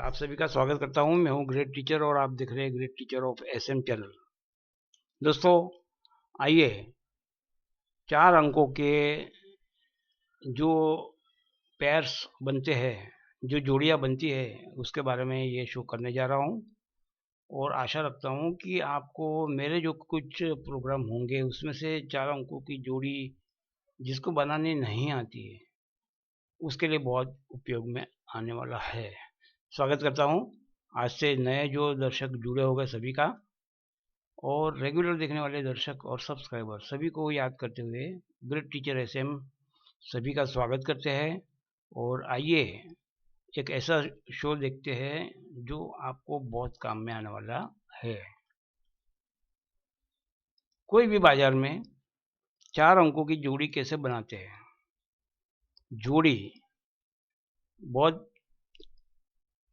आप सभी का स्वागत करता हूं। मैं हूं ग्रेट टीचर और आप देख रहे हैं great teacher of SM channel. दोस्तों, आइए 4 अंकों के जो पेयर्स बनते हैं, जो जोड़ियां बनती है, उसके बारे में ये शो करने जा रहा हूं। और आशा रखता हूं कि आपको मेरे जो कुछ प्रोग्राम होंगे उसमें से 4 अंकों की जोड़ी जिसको बनानी नहीं आती है उसके लिए बहुत उपयोग में आने वाला है। स्वागत करता हूं आज से नए जो दर्शक जुड़े हो गए सभी का, और रेगुलर देखने वाले दर्शक और सब्सक्राइबर सभी को याद करते हुए ग्रेट टीचर एसएम सभी का स्वागत करते हैं। और आइए एक ऐसा शो देखते हैं जो आपको बहुत काम में आने वाला है। कोई भी बाजार में 4 अंकों की जोड़ी कैसे बनाते हैं। जोड़ी बहुत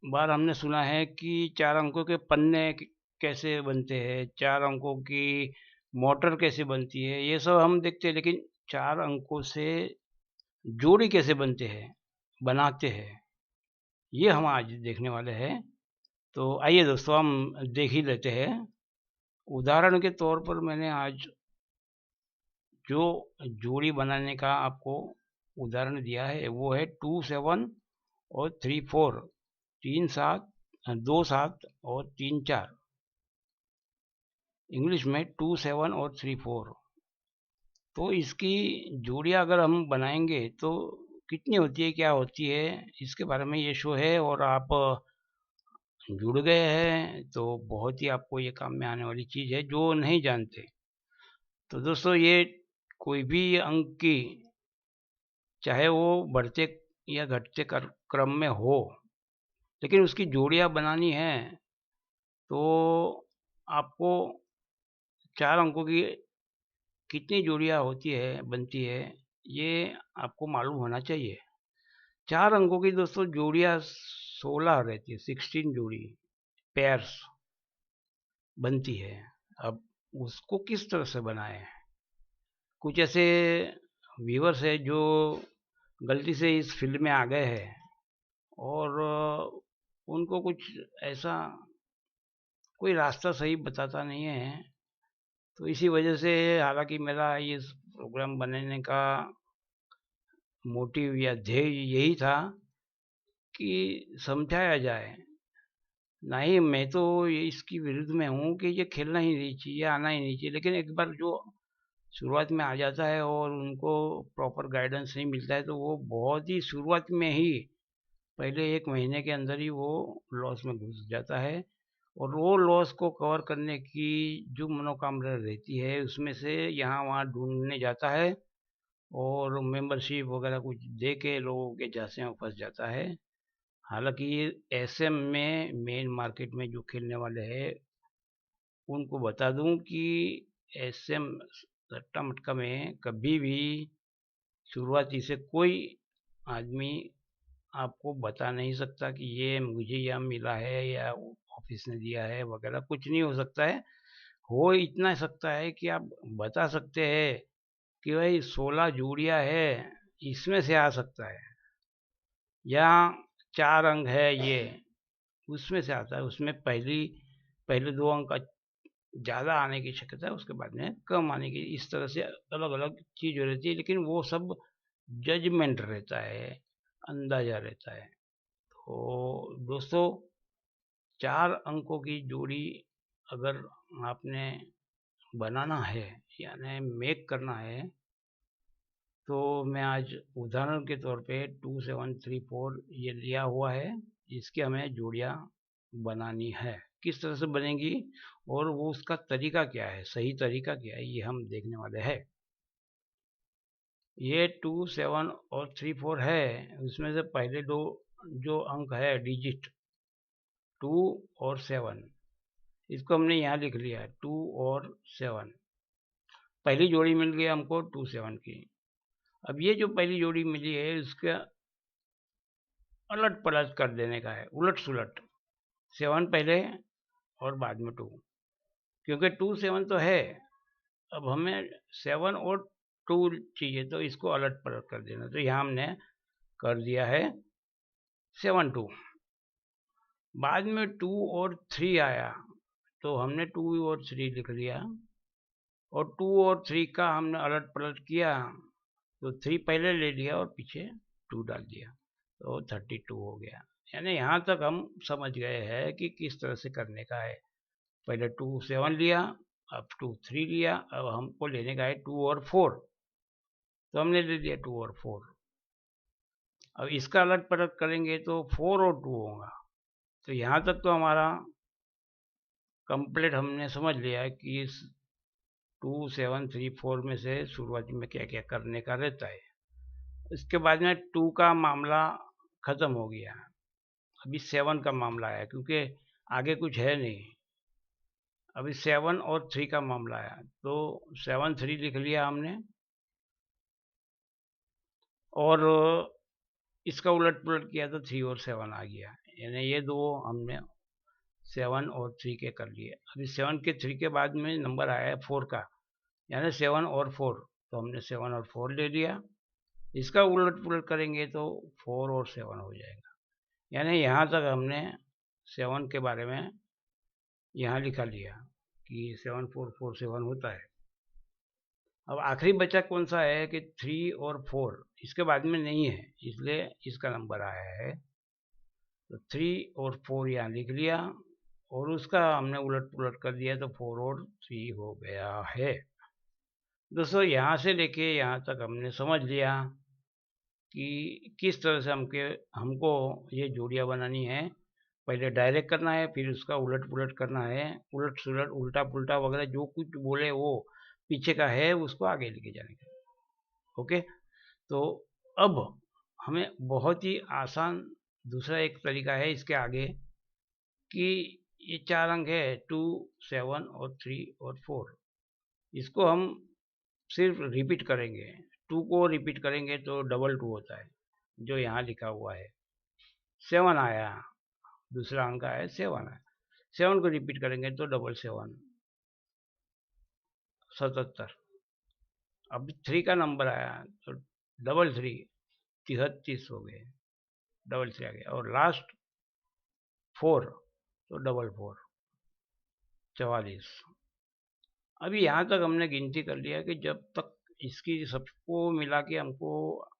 बार हमने सुना है कि 4 अंकों के पन्ने कैसे बनते हैं, 4 अंकों की मोटर कैसे बनती है, ये सब हम देखते हैं। लेकिन 4 अंकों से जोड़ी कैसे बनते हैं, बनाते हैं, ये हम आज देखने वाले हैं। तो आइए दोस्तों, हम देख ही लेते हैं। उदाहरण के तौर पर मैंने आज जो जोड़ी बनाने का आपको उदाहरण दिया है वो है 2 7 और 3 4, 3 7, 2 7 और 3 4। इंग्लिश में 2 7 और 3 4। तो इसकी जोड़ियां अगर हम बनाएंगे तो कितनी होती है, क्या होती है, इसके बारे में ये शो है। और आप जुड़ गए हैं तो बहुत ही आपको ये काम में आने वाली चीज है जो नहीं जानते। तो दोस्तों, ये कोई भी अंक की, चाहे वो बढ़ते या घटते क्रम में हो, लेकिन उसकी जोड़ियां बनानी है तो आपको 4 अंकों की कितनी जोड़ियां होती है, बनती है, ये आपको मालूम होना चाहिए। 4 अंकों की दोस्तों जोड़ियां 16 रहती है, 16 जोड़ी पेयर्स बनती है। अब उसको किस तरह से बनाए। कुछ ऐसे व्यूवर्स है जो गलती से इस फील्ड में आ गए हैं और उनको कुछ ऐसा कोई रास्ता सही बताता नहीं है। तो इसी वजह से, हालांकि मेरा इस प्रोग्राम बनाने का मोटिव या ध्येय यही था कि समझाया जाए। नहीं, मैं तो इसकी विरुद्ध में हूँ कि ये खेलना ही नहीं चाहिए, आना ही नहीं चाहिए। लेकिन एक बार जो शुरुआत में आ जाता है और उनको प्रॉपर गाइडेंस नहीं मिलता है तो वो बहुत ही शुरुआत में ही, पहले 1 महीने के अंदर ही वो लॉस में घुस जाता है। और वो लॉस को कवर करने की जो मनोकामना रहती है उसमें से यहाँ वहाँ ढूंढने जाता है और मेंबरशिप वगैरह कुछ दे के लोगों के झांसे में फंस जाता है। हालांकि एसएम में मेन मार्केट में जो खेलने वाले हैं उनको बता दूं कि एसएम सट्टा मटका में कभी भी शुरुआती से कोई आदमी आपको बता नहीं सकता कि ये मुझे यह मिला है या ऑफिस ने दिया है वगैरह, कुछ नहीं हो सकता है। हो इतना सकता है कि आप बता सकते हैं कि भाई 16 जोड़ियां है, इसमें से आ सकता है, या 4 अंक है ये, उसमें से आता है। उसमें पहले 2 अंक ज़्यादा आने की शक्यता है, उसके बाद में कम आने की, इस तरह से अलग अलग चीज़ रहती है। लेकिन वो सब जजमेंट रहता है, अंदाजा रहता है। तो दोस्तों, 4 अंकों की जोड़ी अगर आपने बनाना है यानी मेक करना है तो मैं आज उदाहरण के तौर पे 2 7 3 4 ये लिया हुआ है, इसकी हमें जोड़ियां बनानी है। किस तरह से बनेगी और वो उसका तरीका क्या है, सही तरीका क्या है, ये हम देखने वाले हैं। ये 2 7 और 3 4 है, उसमें से पहले 2 जो अंक है डिजिट 2 और 7, इसको हमने यहाँ लिख लिया है 2 और 7। पहली जोड़ी मिल गई हमको 2 7 की। अब ये जो पहली जोड़ी मिली है उसका अलट पलट कर देने का है, उलट सुलट। 7 पहले और बाद में 2, क्योंकि 2 7 तो है। अब हमें 7 और 2 चाहिए तो इसको अलट पलट कर देना। तो यहाँ हमने कर दिया है 7 2। बाद में 2 और 3 आया, तो हमने 2 और 3 लिख लिया, और 2 और 3 का हमने अलट पलट किया, तो 3 पहले ले लिया और पीछे 2 डाल दिया, तो 32 हो गया। यानी यहाँ तक हम समझ गए हैं कि किस तरह से करने का है। पहले 2 7 लिया, अब 2 3 लिया, अब हमको लेने का है 2 और 4, तो हमने ले लिया 2 और 4। अब इसका अलग पलट करेंगे तो 4 और 2 होगा। तो यहाँ तक तो हमारा कंप्लीट हमने समझ लिया कि इस 2 7 3 4 में से शुरुआती में क्या क्या करने का रहता है। इसके बाद में 2 का मामला खत्म हो गया, अभी 7 का मामला आया, क्योंकि आगे कुछ है नहीं। अभी 7 और 3 का मामला आया, तो 7 3 लिख लिया हमने, और इसका उलट पुलट किया तो 3 और 7 आ गया। यानी ये दो हमने 7 और 3 के कर लिए। अभी 7 के 3 के बाद में नंबर आया है 4 का, यानी 7 और 4, तो हमने 7 और 4 ले लिया। इसका उलट पुलट करेंगे तो 4 और 7 हो जाएगा। यानी यहाँ तक हमने 7 के बारे में यहाँ लिखा लिया कि 7 4 4 7 होता है। अब आखिरी बचा कौन सा है कि 3 और 4, इसके बाद में नहीं है, इसलिए इसका नंबर आया है, तो 3 और 4 यहाँ लिख लिया, और उसका हमने उलट पुलट कर दिया, तो 4 और 3 हो गया है। दोस्तों, यहाँ से लेके यहाँ तक हमने समझ लिया कि किस तरह से हमको ये जोड़ियाँ बनानी है। पहले डायरेक्ट करना है, फिर उसका उलट पुलट करना है, उलट सुलट उल्टा पुल्टा वगैरह जो कुछ बोले वो पीछे का है, उसको आगे लेके जाने का। ओके, तो अब हमें बहुत ही आसान दूसरा एक तरीका है इसके आगे, कि ये 4 अंक है 2 7 और 3 और 4, इसको हम सिर्फ रिपीट करेंगे। 2 को रिपीट करेंगे तो डबल 2 होता है, जो यहाँ लिखा हुआ है। 7 आया, दूसरा अंक आया 7 है, 7 को रिपीट करेंगे तो डबल 7 77। अब 3 का नंबर आया तो डबल 3 33 हो गए, डबल 3 आ गया, और लास्ट 4 तो डबल 4 44। अभी यहाँ तक हमने गिनती कर लिया कि जब तक इसकी सबको मिला के हमको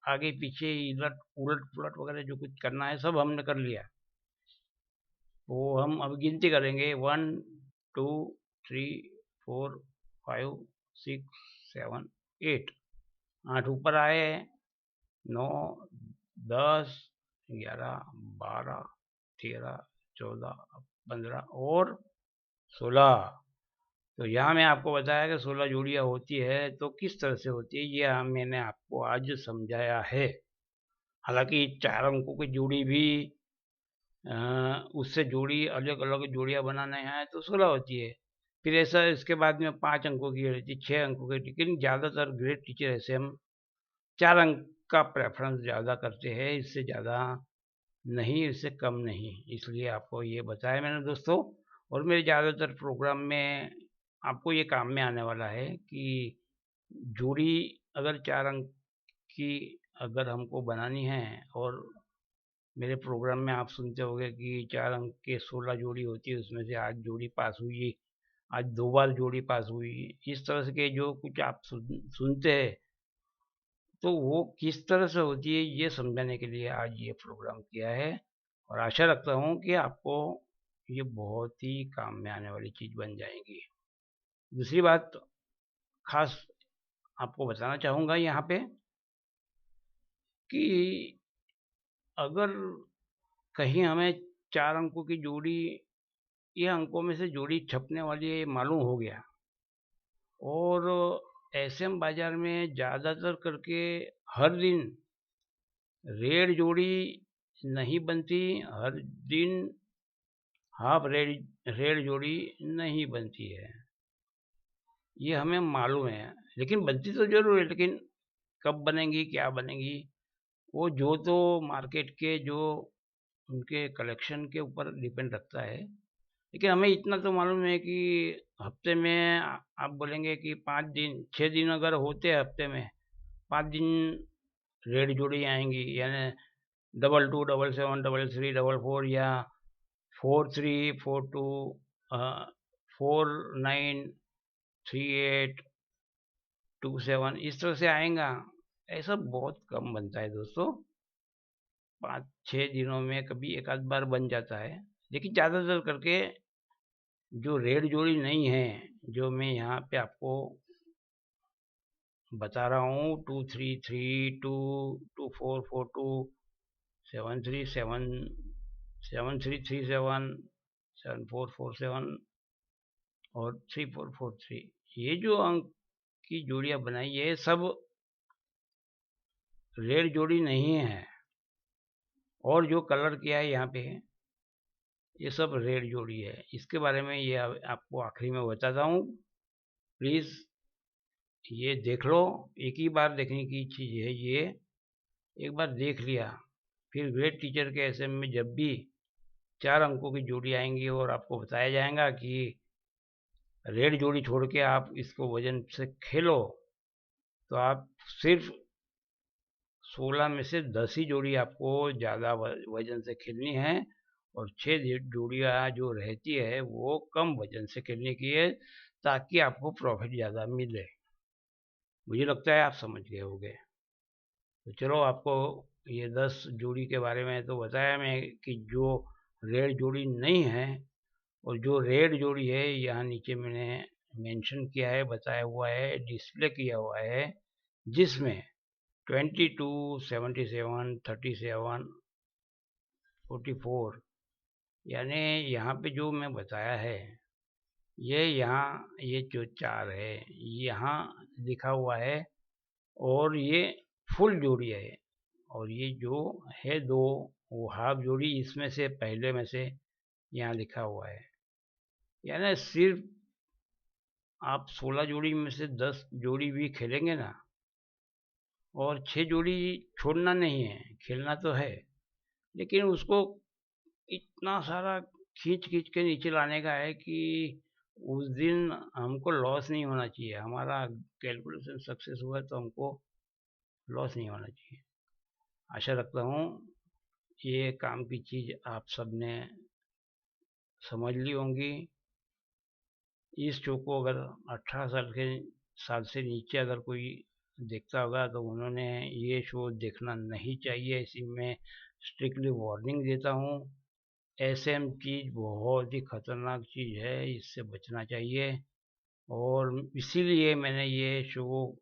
आगे पीछे इलट उलट पुलट वगैरह जो कुछ करना है सब हमने कर लिया। वो हम अब गिनती करेंगे 1 2 3 4 5 6 7 8, 8 ऊपर आए, 9 10 11 12 13 14 15 और 16। तो यहाँ मैं आपको बताया कि 16 जोड़ियाँ होती है, तो किस तरह से होती है ये मैंने आपको आज समझाया है। हालांकि 4 अंकों की जोड़ी भी उससे जोड़ी अलग अलग जोड़ियाँ बनाने हैं तो 16 होती है। फिर ऐसा इसके बाद में 5 अंकों की रहती है, 6 अंकों की, लेकिन ज़्यादातर ग्रेट टीचर ऐसे हम 4 अंक का प्रेफरेंस ज़्यादा करते हैं, इससे ज़्यादा नहीं, इससे कम नहीं। इसलिए आपको ये बताया मैंने दोस्तों, और मेरे ज़्यादातर प्रोग्राम में आपको ये काम में आने वाला है कि जोड़ी अगर 4 अंक की अगर हमको बनानी है, और मेरे प्रोग्राम में आप सुनते होंगे कि 4 अंक के 16 जोड़ी होती है, उसमें से आज जोड़ी पास हुई, आज 2 बार जोड़ी पास हुई, इस तरह से के जो कुछ आप सुनते हैं, तो वो किस तरह से होती है ये समझाने के लिए आज ये प्रोग्राम किया है। और आशा रखता हूँ कि आपको ये बहुत ही काम में आने वाली चीज़ बन जाएगी। दूसरी बात खास आपको बताना चाहूँगा यहाँ पे, कि अगर कहीं हमें 4 अंकों की जोड़ी, ये अंकों में से जोड़ी छपने वाली है ये मालूम हो गया, और एसएम बाजार में ज़्यादातर करके हर दिन रेड जोड़ी नहीं बनती, हर दिन हाफ रेड जोड़ी नहीं बनती है, ये हमें मालूम है। लेकिन बनती तो जरूर है, लेकिन कब बनेंगी क्या बनेंगी वो जो तो मार्केट के जो उनके कलेक्शन के ऊपर डिपेंड रखता है। लेकिन हमें इतना तो मालूम है कि हफ्ते में आप बोलेंगे कि 5 दिन 6 दिन अगर होते हैं हफ्ते में, 5 दिन रेड जोड़ी आएंगी, यानी 22 77 33 44, या 4342 493827 इस तरह से आएगा। ऐसा बहुत कम बनता है दोस्तों, 5-6 दिनों में कभी एक आध बार बन जाता है। लेकिन ज़्यादातर करके जो रेड जोड़ी नहीं है, जो मैं यहाँ पे आपको बता रहा हूँ, 2332 2442 7337 7447 और 3443, ये जो अंक की जोड़ियाँ बनाई है सब रेड जोड़ी नहीं है। और जो कलर किया है यहाँ पे ये सब रेड जोड़ी है। इसके बारे में ये आपको आखिरी में बताता हूँ, प्लीज़ ये देख लो। एक ही बार देखने की चीज़ है ये, एक बार देख लिया फिर ग्रेट टीचर के एसएम में जब भी 4 अंकों की जोड़ी आएंगी और आपको बताया जाएगा कि रेड जोड़ी छोड़ के आप इसको वजन से खेलो, तो आप सिर्फ 16 में से 10 ही जोड़ी आपको ज़्यादा वजन से खेलनी है और 6 जोड़ियाँ जो रहती है वो कम वजन से खेलने की है, ताकि आपको प्रॉफिट ज़्यादा मिले। मुझे लगता है आप समझ गए होंगे। तो चलो, आपको ये 10 जोड़ी के बारे में तो बताया मैं कि जो रेड जोड़ी नहीं है, और जो रेड जोड़ी है यहाँ नीचे मैंने मेंशन किया है, बताया हुआ है, डिस्प्ले किया हुआ है, जिसमें 22, 77, 37, 44, यानी यहाँ पे जो मैं बताया है ये यहाँ ये जो 4 है यहाँ लिखा हुआ है, और ये फुल जोड़ी है, और ये जो है 2 वो हाफ जोड़ी, इसमें से पहले में से यहाँ लिखा हुआ है। यानी सिर्फ आप 16 जोड़ी में से 10 जोड़ी भी खेलेंगे ना, और 6 जोड़ी छोड़ना नहीं है, खेलना तो है, लेकिन उसको इतना सारा खींच खींच के नीचे लाने का है कि उस दिन हमको लॉस नहीं होना चाहिए। हमारा कैलकुलेशन सक्सेस हुआ तो हमको लॉस नहीं होना चाहिए। आशा रखता हूँ ये काम की चीज़ आप सब ने समझ ली होंगी। इस शो को अगर 18 साल से नीचे अगर कोई देखता होगा तो उन्होंने ये शो देखना नहीं चाहिए, इसी में स्ट्रिक्टली वार्निंग देता हूँ। एसएम चीज़ बहुत ही खतरनाक चीज़ है, इससे बचना चाहिए। और इसीलिए मैंने ये शो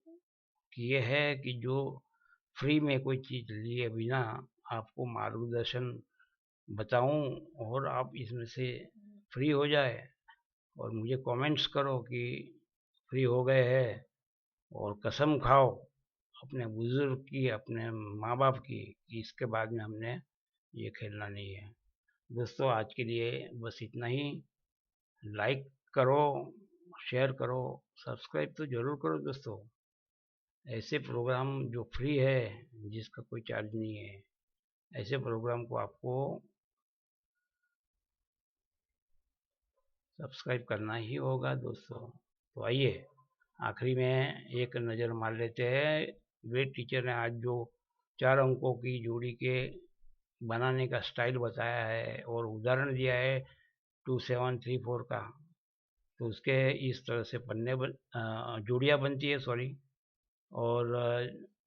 किए है कि जो फ्री में कोई चीज़ लिए बिना आपको मार्गदर्शन बताऊं, और आप इसमें से फ्री हो जाए और मुझे कमेंट्स करो कि फ्री हो गए हैं, और कसम खाओ अपने बुजुर्ग की, अपने माँ बाप की, कि इसके बाद में हमने ये खेलना नहीं है। दोस्तों, आज के लिए बस इतना ही। लाइक करो, शेयर करो, सब्सक्राइब तो ज़रूर करो दोस्तों। ऐसे प्रोग्राम जो फ्री है, जिसका कोई चार्ज नहीं है, ऐसे प्रोग्राम को आपको सब्सक्राइब करना ही होगा दोस्तों। तो आइए आखिरी में एक नज़र मार लेते हैं। ग्रेट टीचर ने आज जो 4 अंकों की जोड़ी के बनाने का स्टाइल बताया है और उदाहरण दिया है 2734 का, तो उसके इस तरह से जोड़ियाँ बनती है, सॉरी। और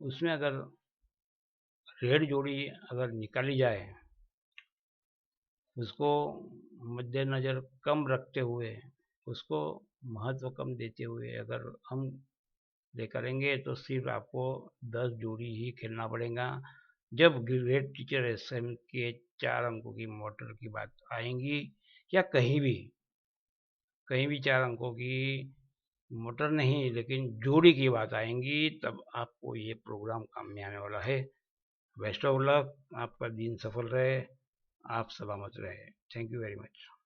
उसमें अगर रेड जोड़ी अगर निकाली जाए, उसको मद्देनज़र कम रखते हुए, उसको महत्व कम देते हुए अगर हम प्ले करेंगे, तो सिर्फ आपको 10 जोड़ी ही खेलना पड़ेगा। जब ग्रेट टीचर एसएम के 4 अंकों की मोटर की बात आएंगी, या कहीं भी 4 अंकों की मोटर नहीं लेकिन जोड़ी की बात आएंगी, तब आपको ये प्रोग्राम काम में आने वाला है। बेस्ट ऑफ लक, आपका दिन सफल रहे, आप सलामत रहे। Thank you very much.